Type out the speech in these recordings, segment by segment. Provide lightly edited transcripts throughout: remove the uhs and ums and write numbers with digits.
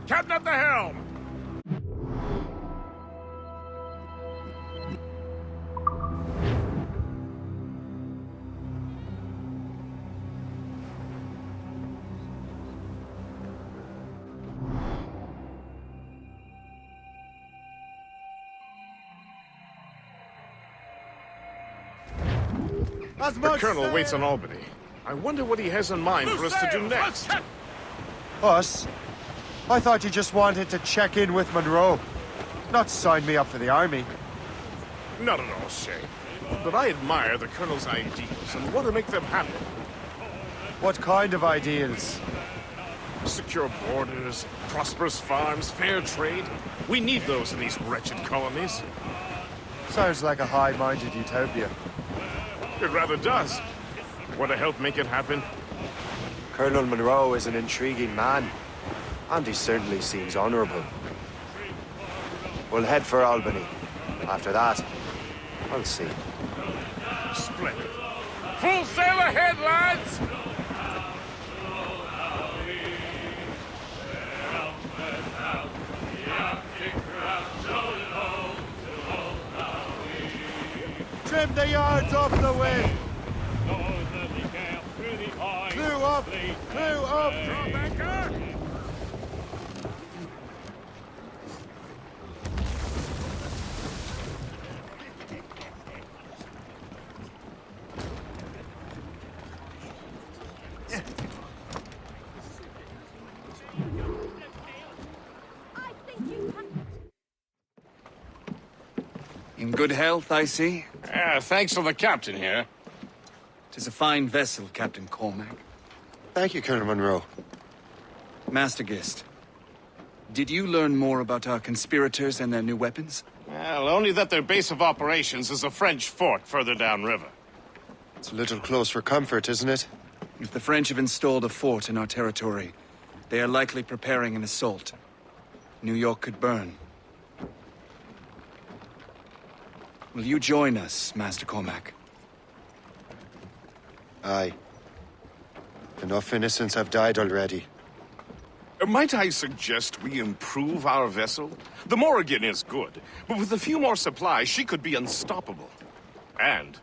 Captain at the helm! The Colonel waits on Albany. I wonder what he has in mind for us to do next. Us? I thought you just wanted to check in with Monro, not sign me up for the army. Not at all, Shay. But I admire the Colonel's ideals and want to make them happen. What kind of ideals? Secure borders, prosperous farms, fair trade. We need those in these wretched colonies. Sounds like a high-minded utopia. It rather does. Want to help make it happen? Colonel Monro is an intriguing man, and he certainly seems honorable. We'll head for Albany. After that, I'll see. Splendid. Full sail ahead, lads! Trim the yards off the wind! Clew up! Clew up! Drop anchor! In good health, I see. Thanks to the captain here. 'Tis a fine vessel, Captain Cormac. Thank you, Colonel Monro. Master Gist, did you learn more about our conspirators and their new weapons? Well, only that their base of operations is a French fort further downriver. It's a little close for comfort, isn't it? If the French have installed a fort in our territory, they are likely preparing an assault. New York could burn. Will you join us, Master Cormac? Aye. Enough innocents have died already. Might I suggest we improve our vessel? The Morrigan is good, but with a few more supplies, she could be unstoppable. And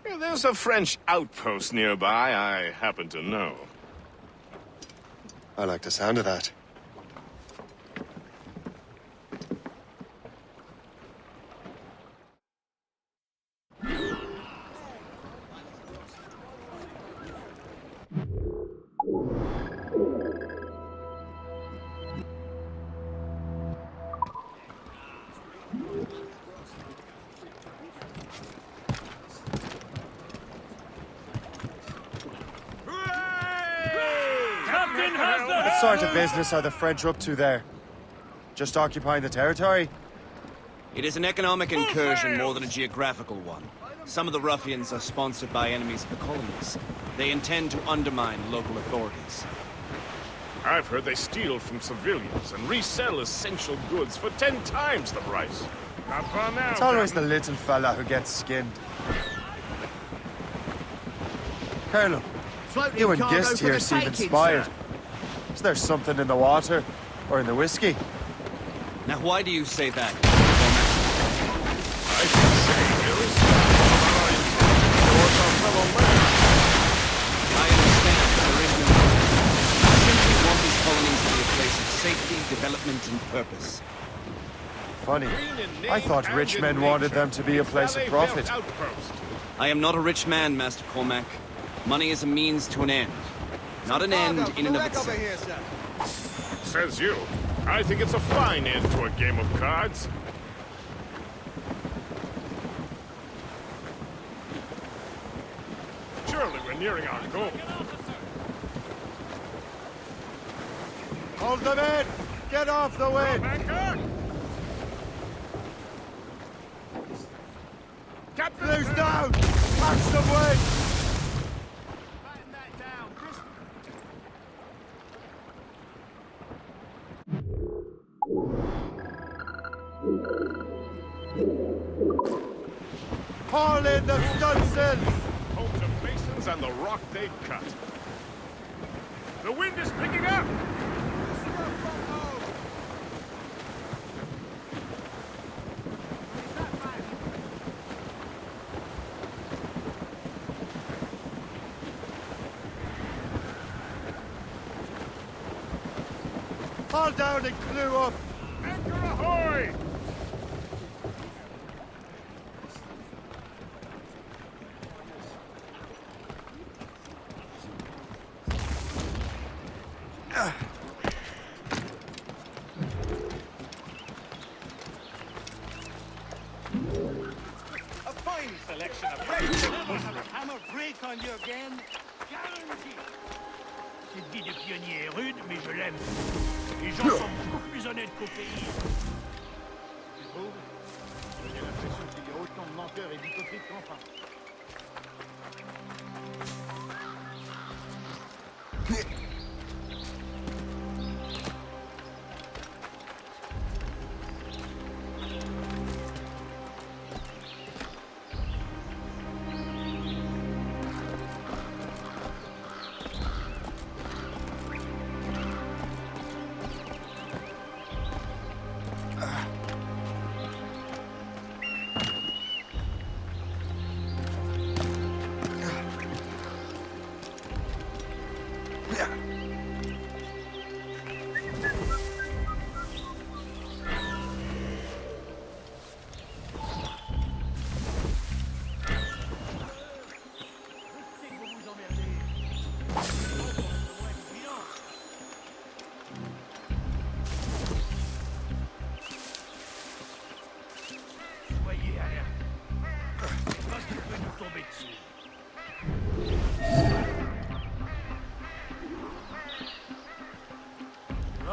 there's a French outpost nearby I happen to know. I like the sound of that. What sort of business are the French up to there? Just occupying the territory? It is an economic incursion more than a geographical one. Some of the ruffians are sponsored by enemies of the colonies. They intend to undermine local authorities. I've heard they steal from civilians and resell essential goods for 10 times the price. Not far now, It's always the little fella who gets skinned. Colonel, you and Gist here seem inspired. Is there something in the water? Or in the whiskey? Now why do you say that, Cormac? I can say there is towards our fellow man. I understand that there is no motive. I simply want these colonies to be a place of safety, development, and purpose. Funny. I thought rich men wanted them to be a place of profit. I am not a rich man, Master Cormac. Money is a means to an end. Not an end in and of itself. Says you. I think it's a fine end to a game of cards. Surely we're nearing our goal. Hold them in! Get off the wind! Anchor! Captain! Blues down! Match some wind! Batten that down. Haul in the stunsails! Home to masons and the rock they cut. The wind is picking up! Haul down and clew up! Anchor ahoy! A fine selection of friends. We'll have a hammer break on you again. Guaranteed. Cette vie de pionnier est rude, mais je l'aime. Les gens sont beaucoup plus honnêtes qu'au pays. Tu trouves? J'ai l'impression qu'il y a autant de menteurs et d'hypocrites qu'enfin.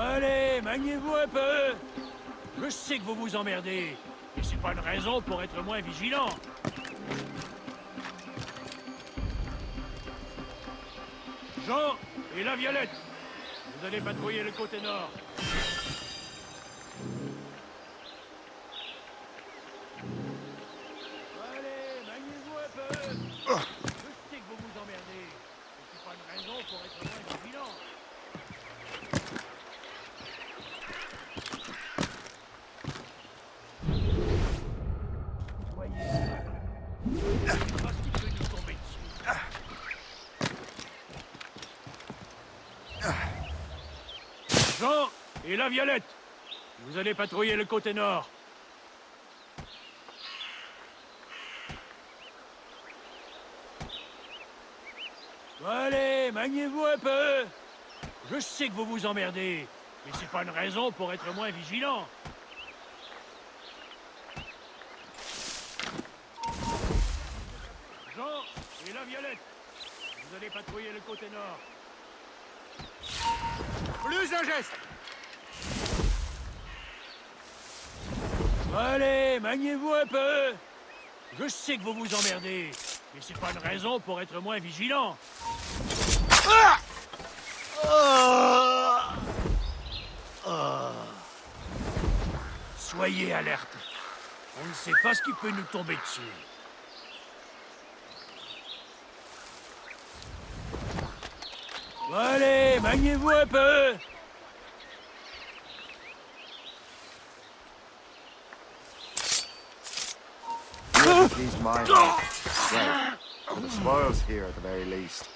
Allez, maniez-vous un peu. Je sais que vous vous emmerdez, mais c'est pas une raison pour être moins vigilant. Jean et la Violette, vous allez patrouiller le côté nord. Allez, maniez-vous un peu. Je sais que vous vous emmerdez, mais c'est pas une raison pour être moins vigilant. Parce qu'il peut nous tomber dessus. Jean et la Violette, vous allez patrouiller le côté nord. Allez, maniez-vous un peu. Je sais que vous vous emmerdez, mais c'est pas une raison pour être moins vigilant. Jean et la Violette, vous allez patrouiller le côté nord. Plus un geste! Allez, maniez-vous un peu. Je sais que vous vous emmerdez, mais c'est pas une raison pour être moins vigilant. Soyez alerte. On ne sait pas ce qui peut nous tomber dessus. Allez, maniez-vous un peu. Look at these mines. Well, and the spoils here at the very least.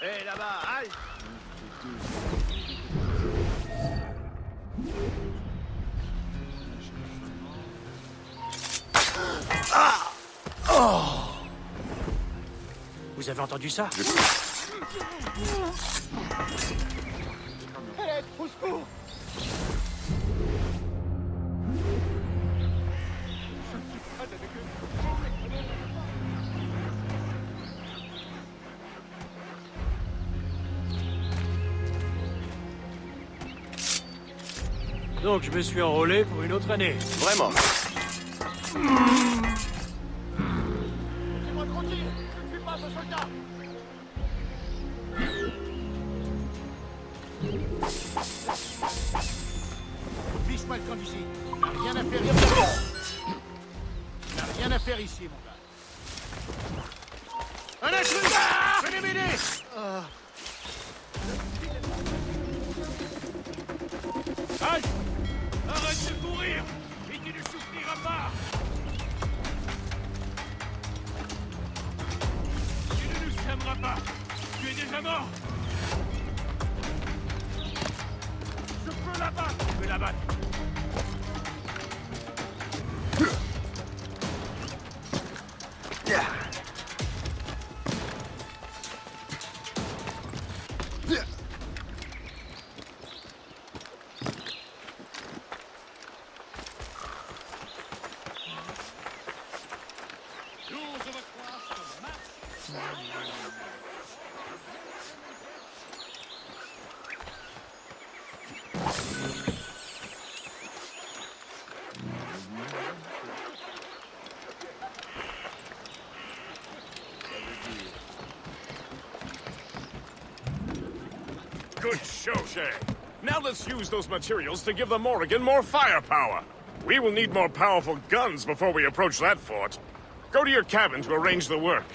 Hé, là-bas, halte! Vous avez entendu ça? Hé, au secours! Donc je me suis enrôlé pour une autre année. Vraiment. Laissez-moi tranquille! Je ne suis pas un soldat! d'ici. On n'a rien à faire ici. On n'a rien à faire ici, mon gars. Un intrus! Venez m'aider! Halte! Arrête de courir! Et tu ne souffriras pas! Tu ne nous sèmeras pas! Tu es déjà mort! Je peux l'abattre! Je vais l'abattre! Good show, Shay. Now let's use those materials to give the Morrigan more firepower. We will need more powerful guns before we approach that fort. Go to your cabin to arrange the work.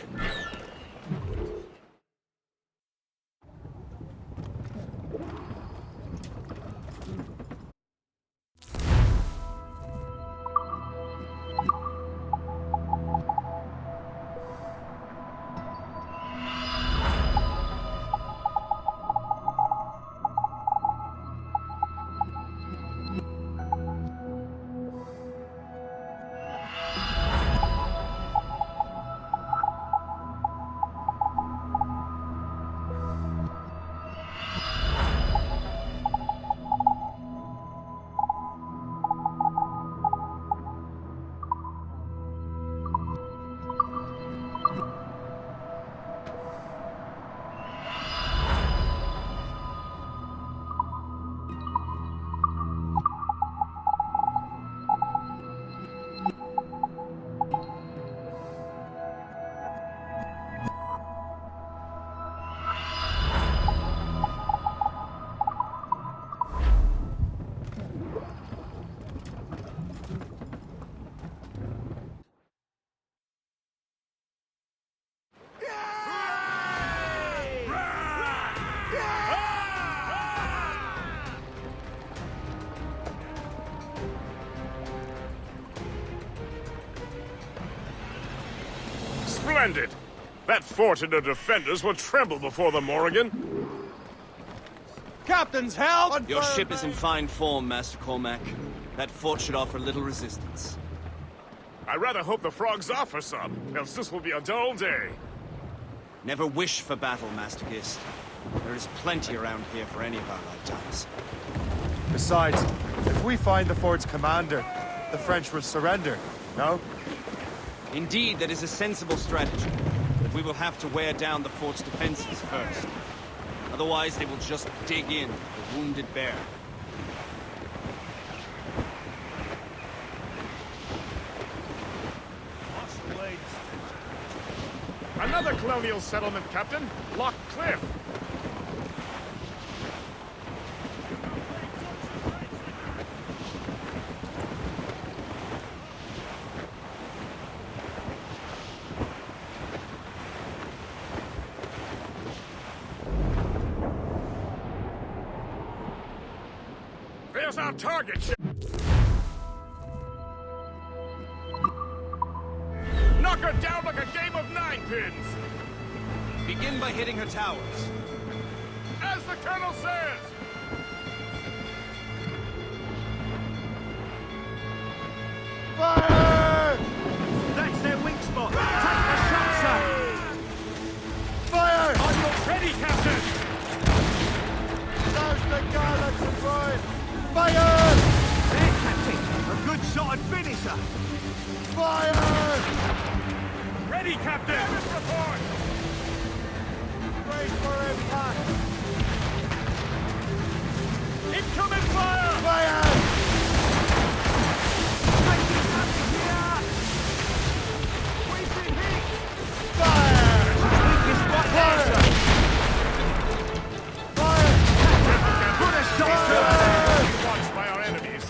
Splendid! That fort and the defenders will tremble before the Morrigan. Captain's help! Your ship is in fine form, Master Cormac. That fort should offer little resistance. I rather hope the frogs offer some, else this will be a dull day. Never wish for battle, Master Gist. There is plenty around here for any of our lifetimes. Besides, if we find the fort's commander, the French will surrender, no? Indeed, that is a sensible strategy. But we will have to wear down the fort's defenses first. Otherwise, they will just dig in like a wounded bear. Another colonial settlement, Captain. Lock Cliff. There's our target. Knock her down like a game of ninepins. Begin by hitting her towers. As the Colonel says! Fire! That's their weak spot! Take the Chasseur! Fire! On your ready, Captain! There's the gallants and right! Fire! There, Captain! A good shot and finisher! Fire! Ready, Captain! Damage report! Brace for impact! Incoming fire! Fire! Taking something here! We've been hit! Fire! Weakest spot there, sir! Fire! Put a shot! Watched by our enemies.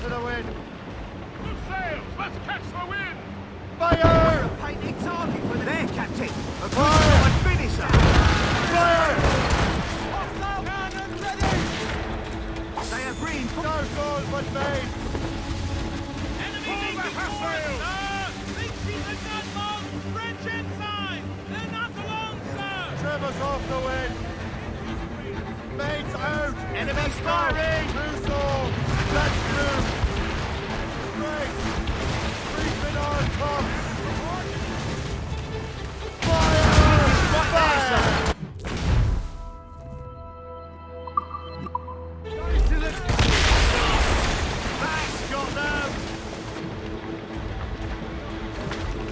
to the wind! Loose sails! Let's catch the wind! Fire! Painting target for the... There, Captain! A good Fire! shot finisher! Fire! Hostile cannon ready! They have reinforced... No soul but made! Pull the half-sails! Trevor's off the wind! Mates out! Enemy firing! Two souls! Let's move! Great! Reefing on top! Fire! Fire! Nice to the... That's got them!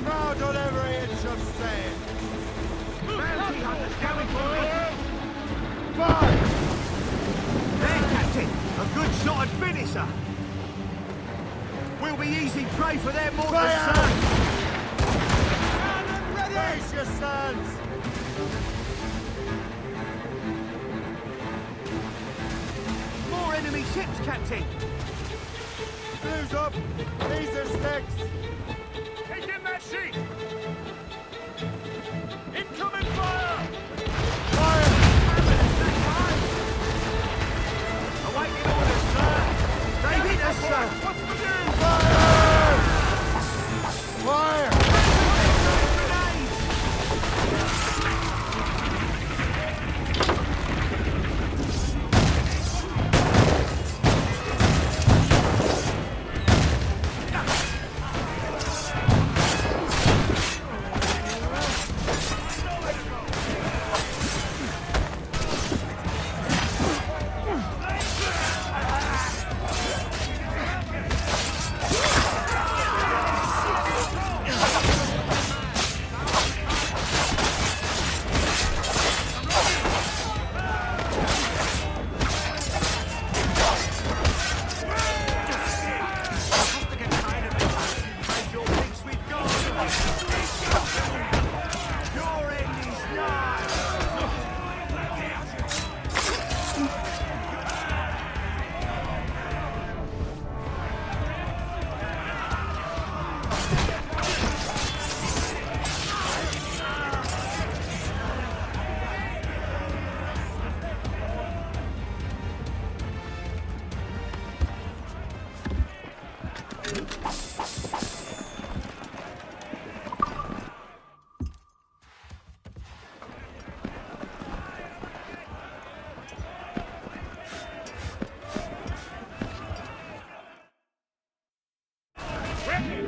Proud on every inch of sand! Bounty hunters going for it! Fire! There, Captain! A good shot and finisher! We'll be easy prey for their mortars, Fire! sir! Cannon ready! Raise yourselves! More enemy ships, Captain! Blues up! These are sticks! Take in that sheet! Incoming fire! Fire! Awaiting orders, sir! They hit us, sir! What's the news? Fire! Fire! Grenades!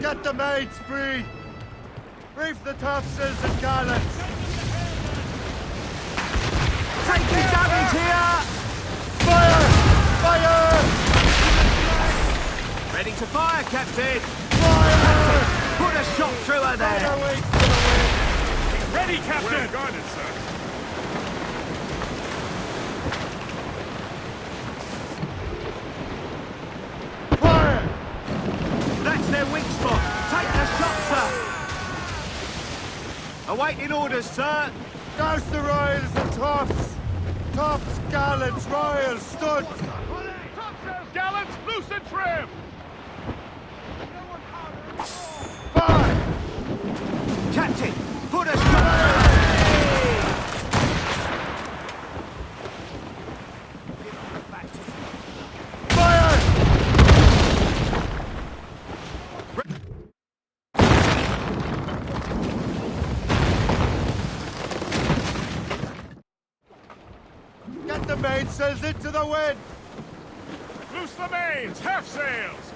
Get the mates free! Reef the topsails and gallants! Taking damage here! Fire! Fire! Ready to fire, Captain! Fire! Put a shot through her there! Fire wings to the wind! Ready, Captain! Well guarded, sir. Fire! That's their weak spot! Take the shot, sir! Awaiting orders, sir! Douse the royals and tops! Tops, gallants, royals, studs! Topsails, gallants, loose and trim! Fire! Captain, put a shot! Fire! Get the mainsails into the wind! Loose the mains, half sails!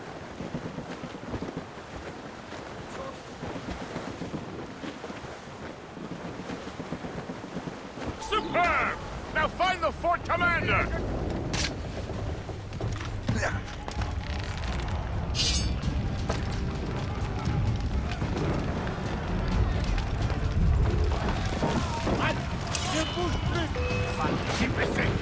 Superb! Now find the fort commander! Keep missing!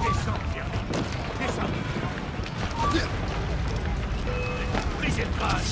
Descends, Jerry. Descends. Brisez le crâne.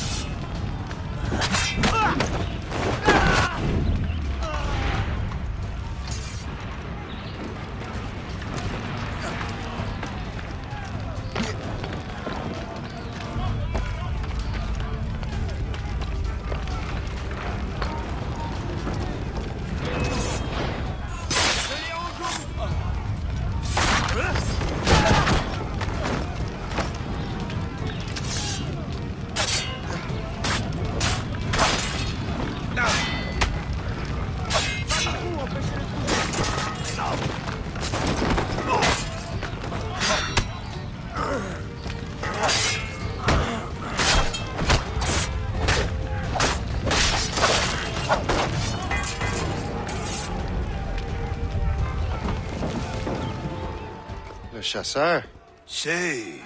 Le Chasseur. Shay,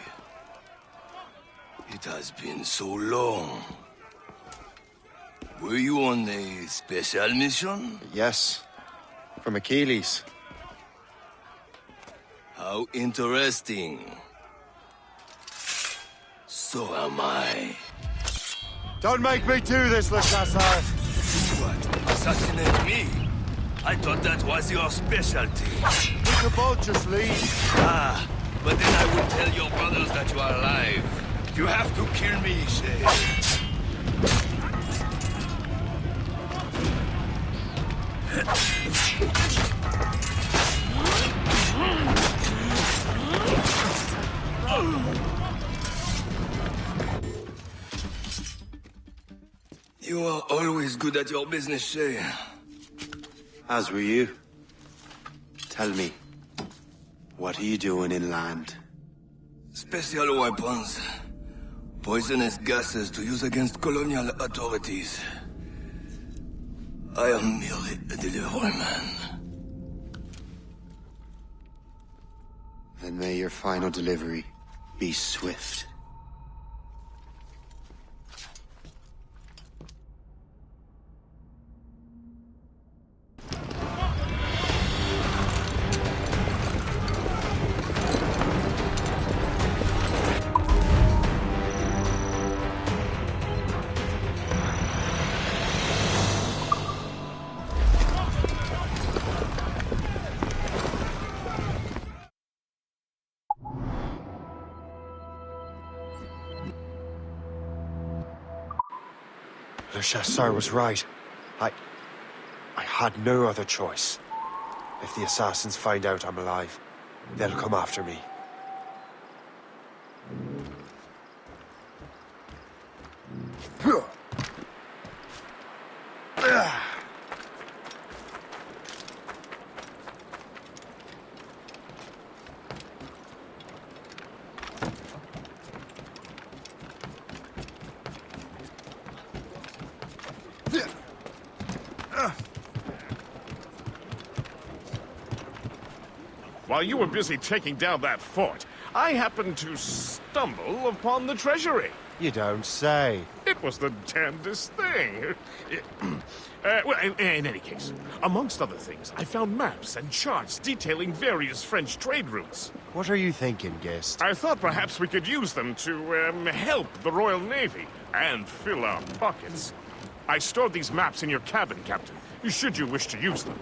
it has been so long. Were you on a special mission? Yes. From Achilles. How interesting. So am I. Don't make me do this, Le Chasseur! What? Assassinate me? I thought that was your specialty. We could both just leave. Ah, but then I would tell your brothers that you are alive. You have to kill me, Shay. You are always good at your business, Shay. As were you. Tell me, what are you doing inland? Special weapons. Poisonous gases to use against colonial authorities. I am merely a delivery man. Then may your final delivery be swift. Le Chasseur was right. I had no other choice. If the assassins find out I'm alive, they'll come after me. While you were busy taking down that fort, I happened to stumble upon the treasury. You don't say. It was the damnedest thing. Well, in any case, amongst other things, I found maps and charts detailing various French trade routes. What are you thinking, guest? I thought perhaps we could use them to help the Royal Navy and fill our pockets. I stored these maps in your cabin, Captain, should you wish to use them.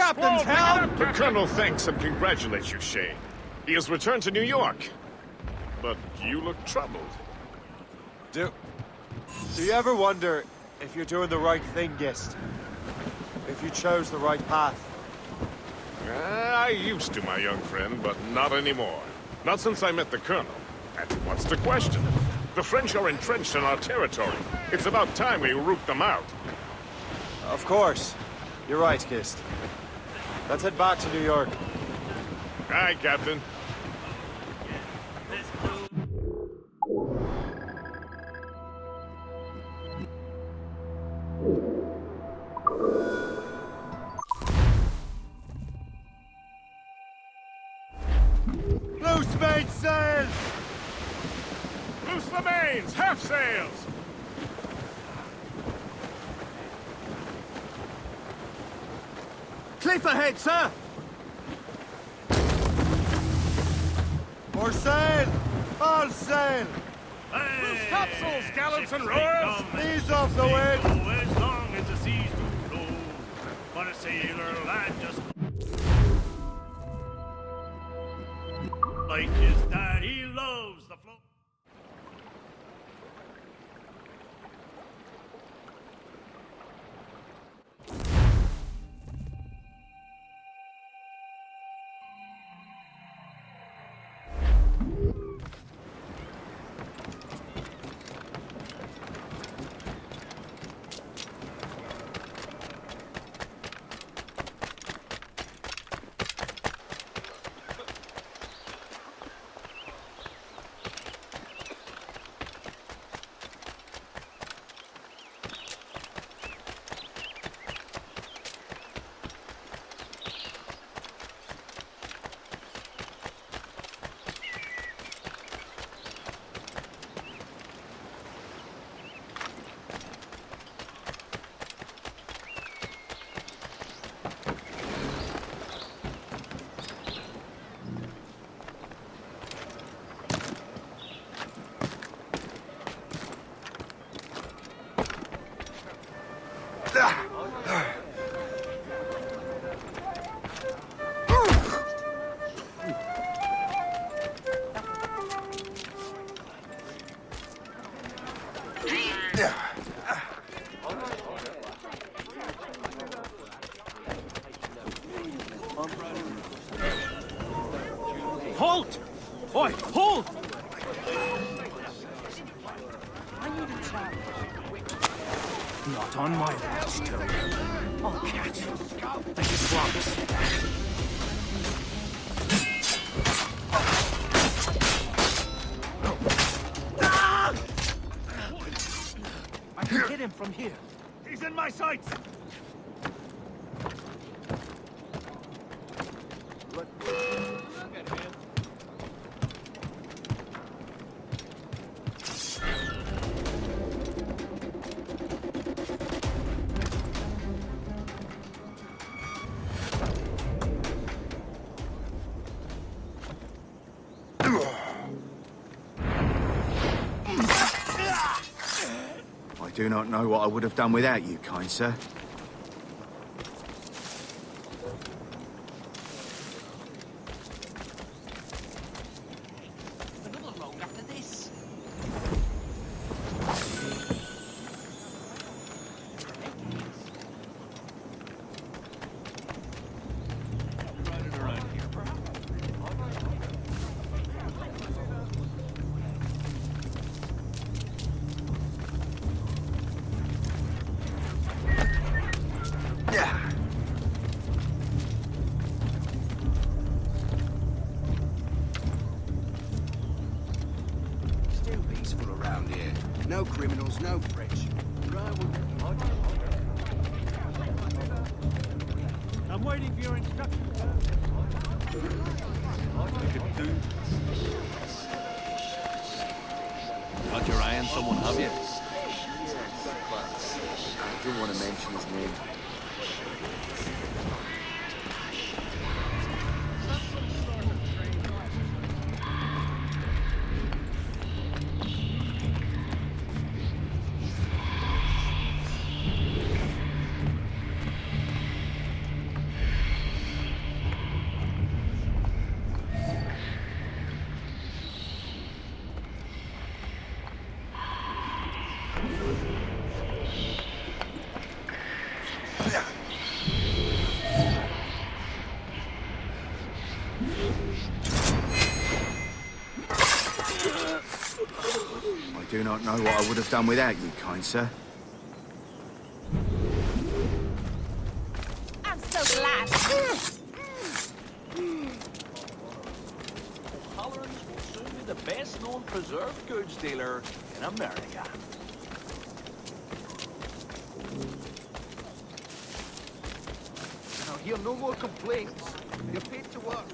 captain's helm! The Colonel thanks and congratulates you, Shay. He has returned to New York. But you look troubled. Do you ever wonder if you're doing the right thing, Gist? If you chose the right path? I used to, my young friend, but not anymore. Not since I met the Colonel. And what's the question? The French are entrenched in our territory. It's about time we root them out. Of course. You're right, Gist. Let's head back to New York. Aye, Captain. Loose mainsails! Loose the mains! Half sails! Cliff ahead, sir! More sail! All sail! Loose topsails, gallants and royals! Ease off the wind! As long as the seas do flow, but a sailor lad just like his dad, he loves the flow. Halt! Oi, hold! Not on my watch, Terry. I'll catch you. I can promise. I can hit him from here. He's in my sights! I do not know what I would have done without you, kind sir. No criminals, no French. I'm waiting for your instructions, sir. Got your eye on someone, have you? I didn't want to mention his name. do not know what I would have done without you, kind sir. I'm so glad. Tolerance will soon be the best-known preserved goods dealer in America. Now hear no more complaints. You're paid to work.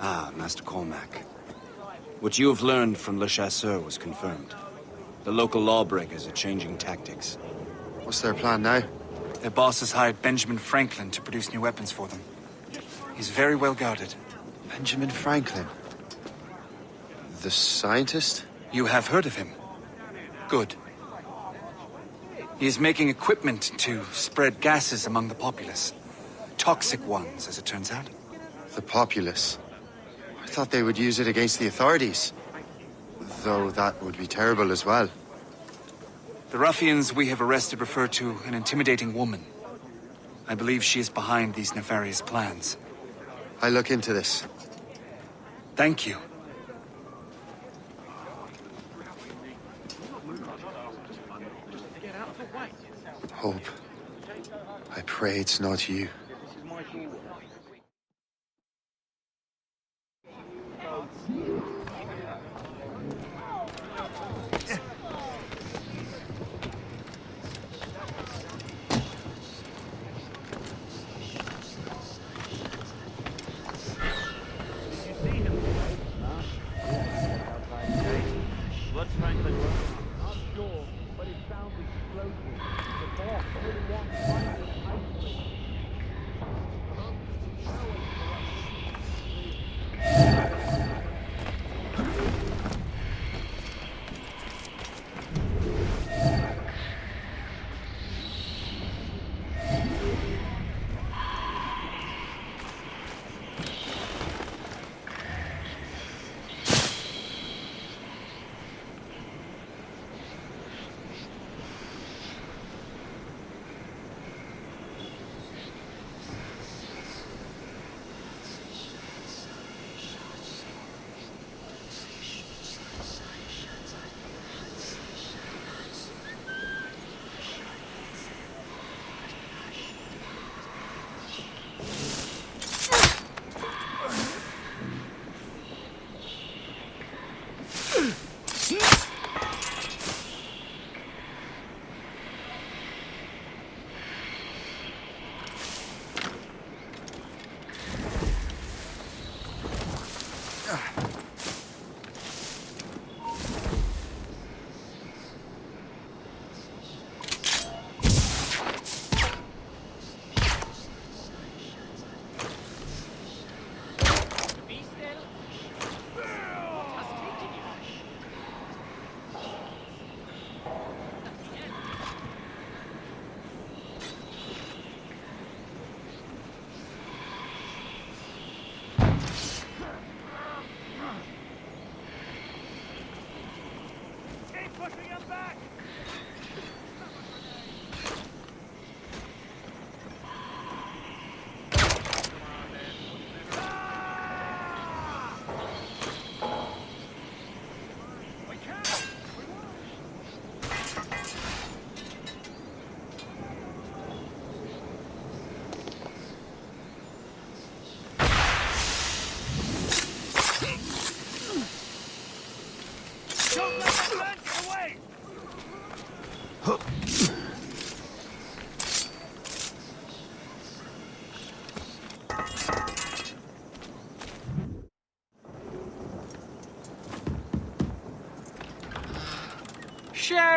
Ah, Master Cormac. What you have learned from Le Chasseur was confirmed. The local lawbreakers are changing tactics. What's their plan now? Their boss has hired Benjamin Franklin to produce new weapons for them. He's very well guarded. Benjamin Franklin? The scientist? You have heard of him? Good. He is making equipment to spread gases among the populace. Toxic ones, as it turns out. The populace? I thought they would use it against the authorities. Though that would be terrible as well. The ruffians we have arrested refer to an intimidating woman. I believe she is behind these nefarious plans. I'll look into this. Thank you. Hope. I pray it's not you.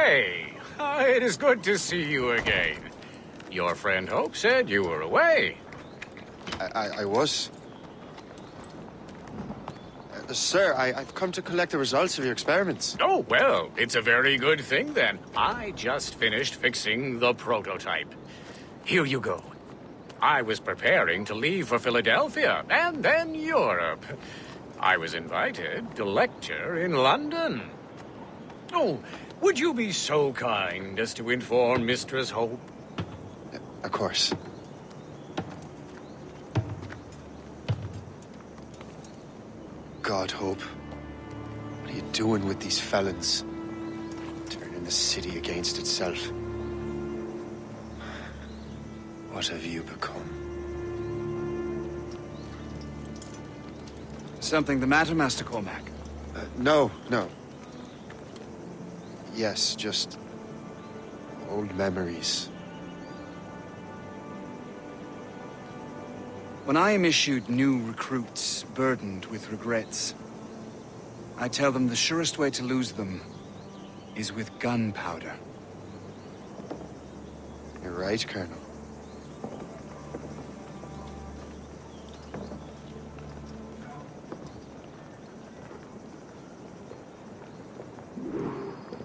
Shay! It is good to see you again. Your friend Hope said you were away. I was. Sir, I've come to collect the results of your experiments. Oh, well, it's a very good thing then. I just finished fixing the prototype. Here you go. I was preparing to leave for Philadelphia, and then Europe. I was invited to lecture in London. Oh, would you be so kind as to inform Mistress Hope? Of course. God, Hope. What are you doing with these felons? Turning the city against itself. What have you become? Something the matter, Master Cormac? No. Yes, just old memories. When I am issued new recruits burdened with regrets, I tell them the surest way to lose them is with gunpowder. You're right, Colonel.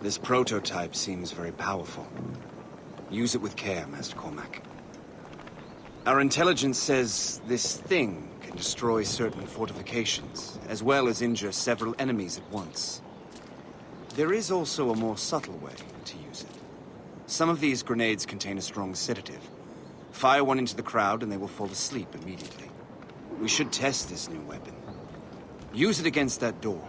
This prototype seems very powerful. Use it with care, Master Cormac. Our intelligence says this thing can destroy certain fortifications, as well as injure several enemies at once. There is also a more subtle way to use it. Some of these grenades contain a strong sedative. Fire one into the crowd and they will fall asleep immediately. We should test this new weapon. Use it against that door.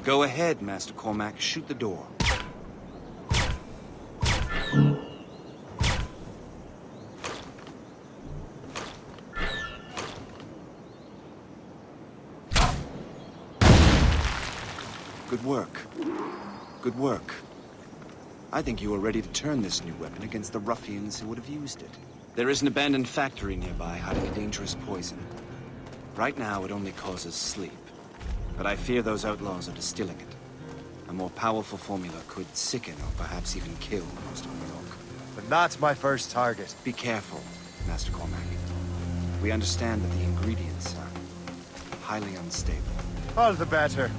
Go ahead, Master Cormac. Shoot the door. Good work. Good work. I think you are ready to turn this new weapon against the ruffians who would have used it. There is an abandoned factory nearby hiding a dangerous poison. Right now, it only causes sleep. But I fear those outlaws are distilling it. A more powerful formula could sicken or perhaps even kill most of New York. But that's my first target. Be careful, Master Cormac. We understand that the ingredients are highly unstable. All the better.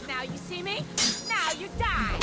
Now you see me? Now you die!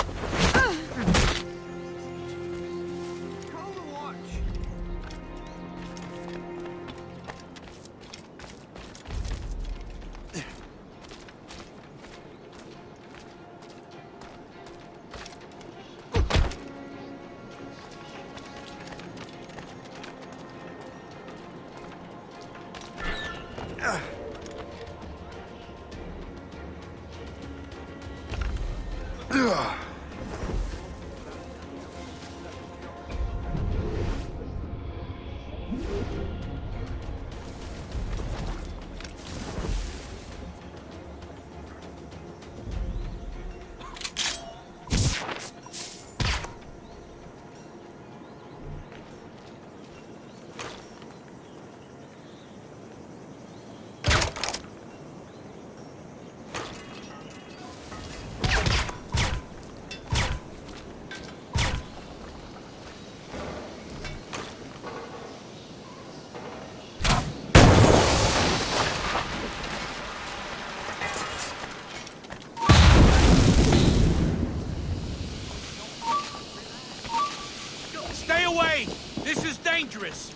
Stay away! This is dangerous!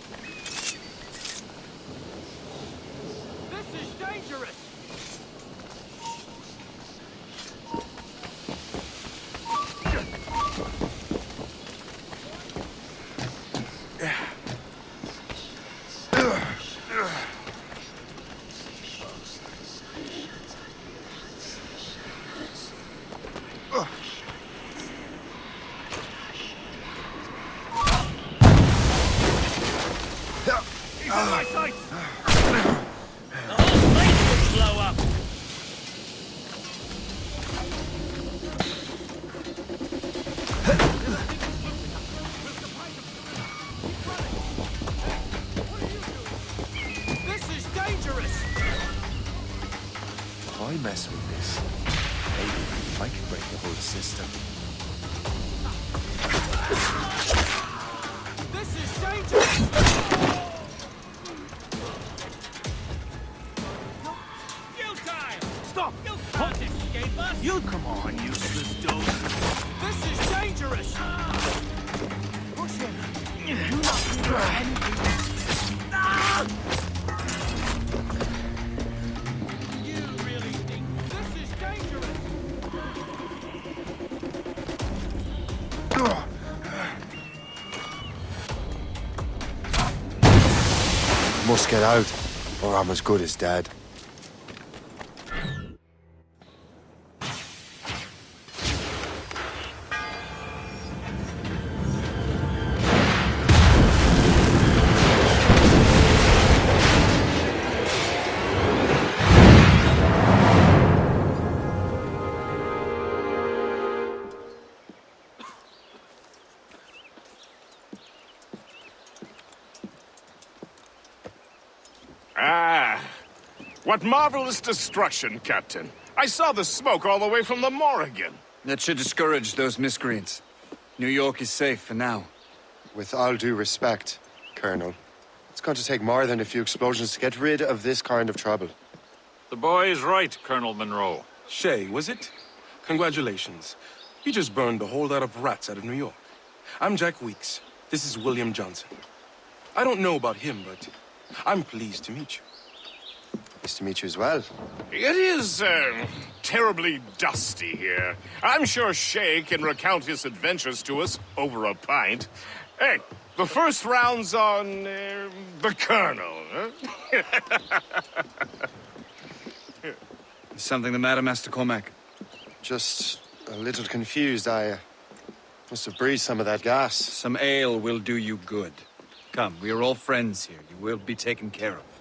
This is dangerous! my sights! The whole place will blow up! This is dangerous! If I mess with this, maybe I can break the whole system. This is dangerous! You time! Stop! You can't escape us! You come on, useless dope! This is dangerous! Push him! Do not do anything! You really think this is dangerous? Must get out, or I'm as good as dead. Ah, what marvelous destruction, Captain. I saw the smoke all the way from the Morrigan. That should discourage those miscreants. New York is safe for now. With all due respect, Colonel, it's going to take more than a few explosions to get rid of this kind of trouble. The boy is right, Colonel Monro. Shay, was it? Congratulations. You just burned a whole lot of rats out of New York. I'm Jack Weeks. This is William Johnson. I don't know about him, but I'm pleased to meet you. Nice to meet you as well. It is, terribly dusty here. I'm sure Shay can recount his adventures to us over a pint. Hey, the first round's on, the Colonel, huh? Is something the matter, Master Cormac? Just a little confused. I must have breathed some of that gas. Some ale will do you good. Come, we are all friends here. You will be taken care of.